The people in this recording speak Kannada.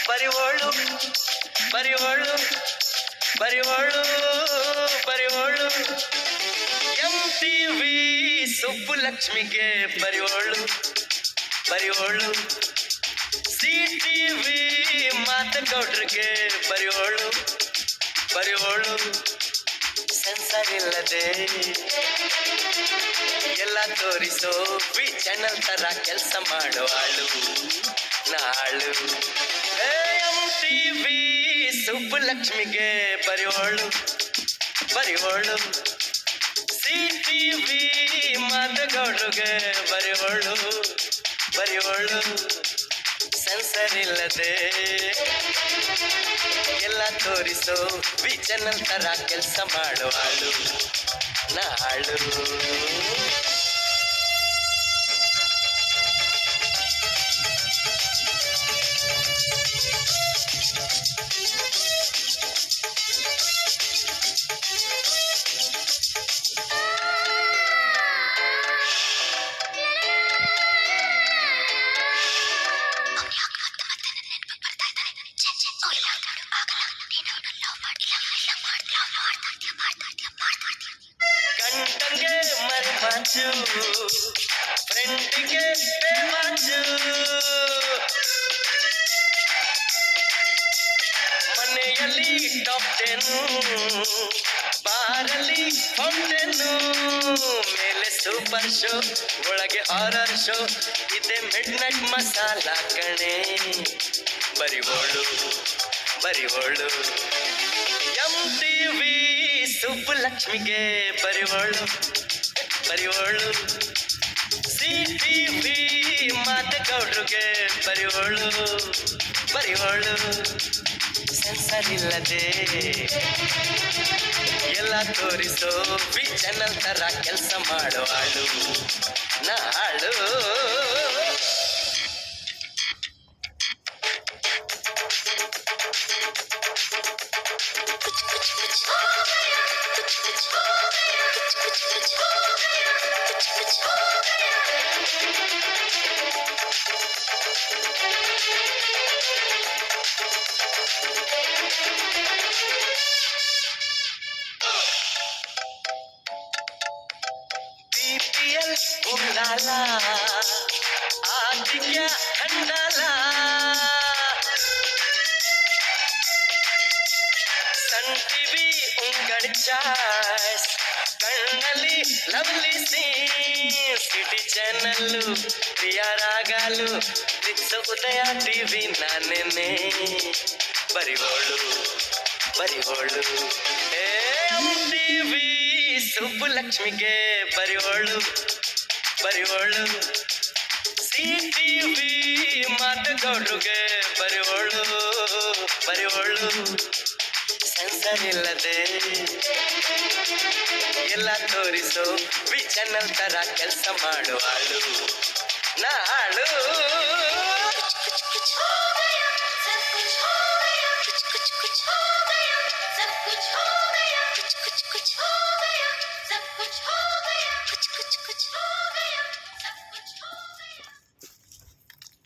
ಪರಿವೋಳು ಪರಿವೋಳು ಪರಿವೋಳು ಪರಿವೋಳು MTV ಸುಬ್ಬುಲಕ್ಷ್ಮಿಗೆ ಪರಿವೋಳು ಪರಿವೋಳು CTV ಮಾತಗೌಡ್ರಿಗೆ ಪರಿವೋಳು ಪರಿವೋಳು ಸೆನ್ಸರ್ ಇಲ್ಲದೆ ಎಲ್ಲ ತೋರಿಸೋ ವಿ ಚಾನಲ್ ತರ ಕೆಲಸ ಮಾಡುವಾಳು ನಾಳು MTV ಸುಬ್ಬುಲಕ್ಷ್ಮಿಗೆ ಪರಿವೋಳು ಪರಿವೋಳು CTV ಮಾತಗೌಡ್ರಿಗೆ ಪರಿವೋಳು ಪರಿವೋಳು ಸೆನ್ಸರ್ ಇಲ್ಲದೆ ಎಲ್ಲ ತೋರಿಸೋ ವಿ ಚಾನಲ್ ತರ ಕೆಲಸ ಮಾಡುವಾಳು ನಾಳು ಗಂಟಂಗೆ ಮರಿಮಾಚು ಫ್ರೆಂಡಿಗೆ ಬೇಮಾಚು ಮನೆಯಲ್ಲಿ ಟಾಪ್ 10 ಬಾರಲ್ಲಿ ಫೌಂಟೇನು ಮೇಲೆ ಸೂಪರ್ ಶೋ ಒಳಗೆ ಹಾರರ್ ಶೋ ಇದೆ ಮಿಡ್ ನೈಟ್ ಮಸಾಲ ಕಣೆ ಬರಿವೋಳು ಬರಿವೋಳು MTV ಸುಬ್ಬುಲಕ್ಷ್ಮಿಗೆ ಪರಿವೋಳು ಪರಿವೋಳು CTV ಮಾತಗೌಡ್ರಿಗೆ ಪರಿವೋಳು ಪರಿವೋಳು ಸೆನ್ಸರ್ ಇಲ್ಲದೆ ಎಲ್ಲ ತೋರಿಸೋ ವಿ ಚಾನಲ್ ತರ ಕೆಲಸ ಮಾಡುವಾಳು ನಾಳು BPL ಉಳ್ಳಾಲ ಆದಿತ್ಯ ಹಂಡಾಲ ಸನ್ TV ಉಂಗಡ್ ಚಾಯ್ಸ್ ಕಣ್ಣಲ್ಲಿ ಲವ್ಲಿ ಸೀನ್ ಸಿಟಿ ಚಾನಲ್ಲು ಪ್ರಿಯ ರಾಗಾಲು ರಿಕ್ಸ ಉದಯ TV ನಾನೇನೆ ಬರಿವೋಳು ಬರಿವೋಳು MTV ಸುಬ್ಬುಲಕ್ಷ್ಮಿಗೆ ಪರಿವೋಳು ಪರಿವೋಳು CTV ಮಾತಗೌಡ್ರಿಗೆ ಪರಿವೋಳು ಪರಿವೋಳು ಸೆನ್ಸರ್ ಇಲ್ಲದೆ ಎಲ್ಲ ತೋರಿಸೋ ವಿ ಚಾನಲ್ ತರ ಕೆಲಸ ಮಾಡುವಾಳು ನಾಳು कुछ हो गया सब कुछ हो गया कुछ